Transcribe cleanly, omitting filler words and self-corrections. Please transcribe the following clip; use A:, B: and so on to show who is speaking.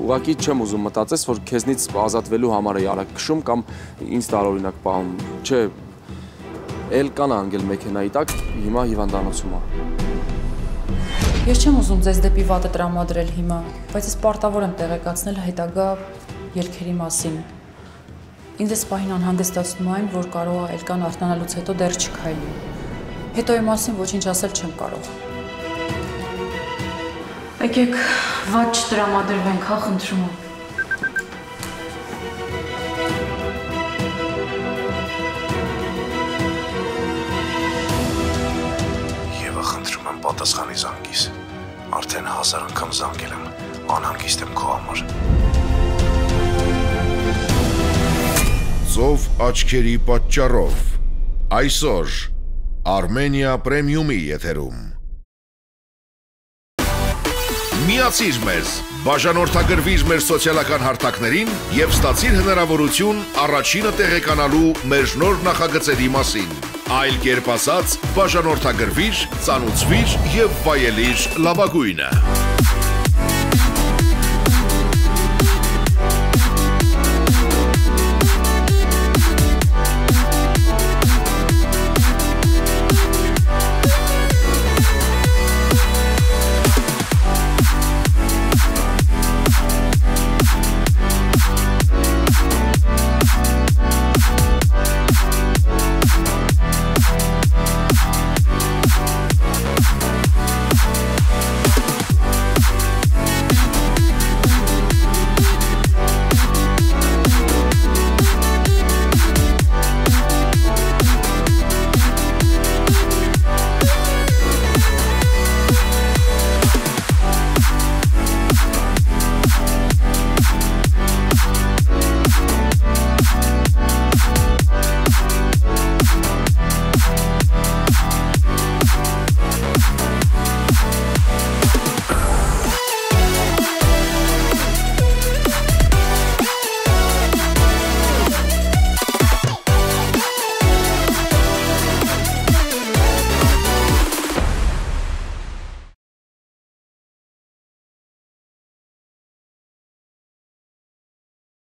A: ուղղակի չեմ ուզում մտածես, որ քեզնից ազատվելու համար էի արագ քշում կամ ինձ տարօրինակ պահում։ Չէ, էլ կան անգել մեքենայի տակ, հիմա հիվանդանոցում է։
B: Ես չեմ ուզում ձեզ դեպի վատը տրամադրել հիմա, բայց ես պարտավոր եմ տեղեկացնել հետագա ելքերի մասին։ Ինձ այս պահին անհանգստացնում այն, որ կարող է Էլկան արթնանալուց հետո դեռ չքայլի։ Հետոյի մասին ոչինչ ասել չեմ կարող։ Եկեք, վատ չտրամադրվենք, հա, խնդրում եմ։
C: Եվա, խնդրում եմ պատասխանի զանգիս։ Արդեն 1000 անգամ զանգել եմ, անհանգիստ եմ քո համար։
D: Ծով աչքերի պատճառով այսօր Armenia Premium-ի եթերում Միացիր մեզ, բաժանորդագրվիր մեր սոցիալական հարթակներին և ստացիր հնարավորություն առաջինը տեղեկանալու մեր նոր նախագծերի մասին։ Այլ կերպ ասած, բաժանորդագրվիր, ծանուցվիր և վայելիր լավագույնը։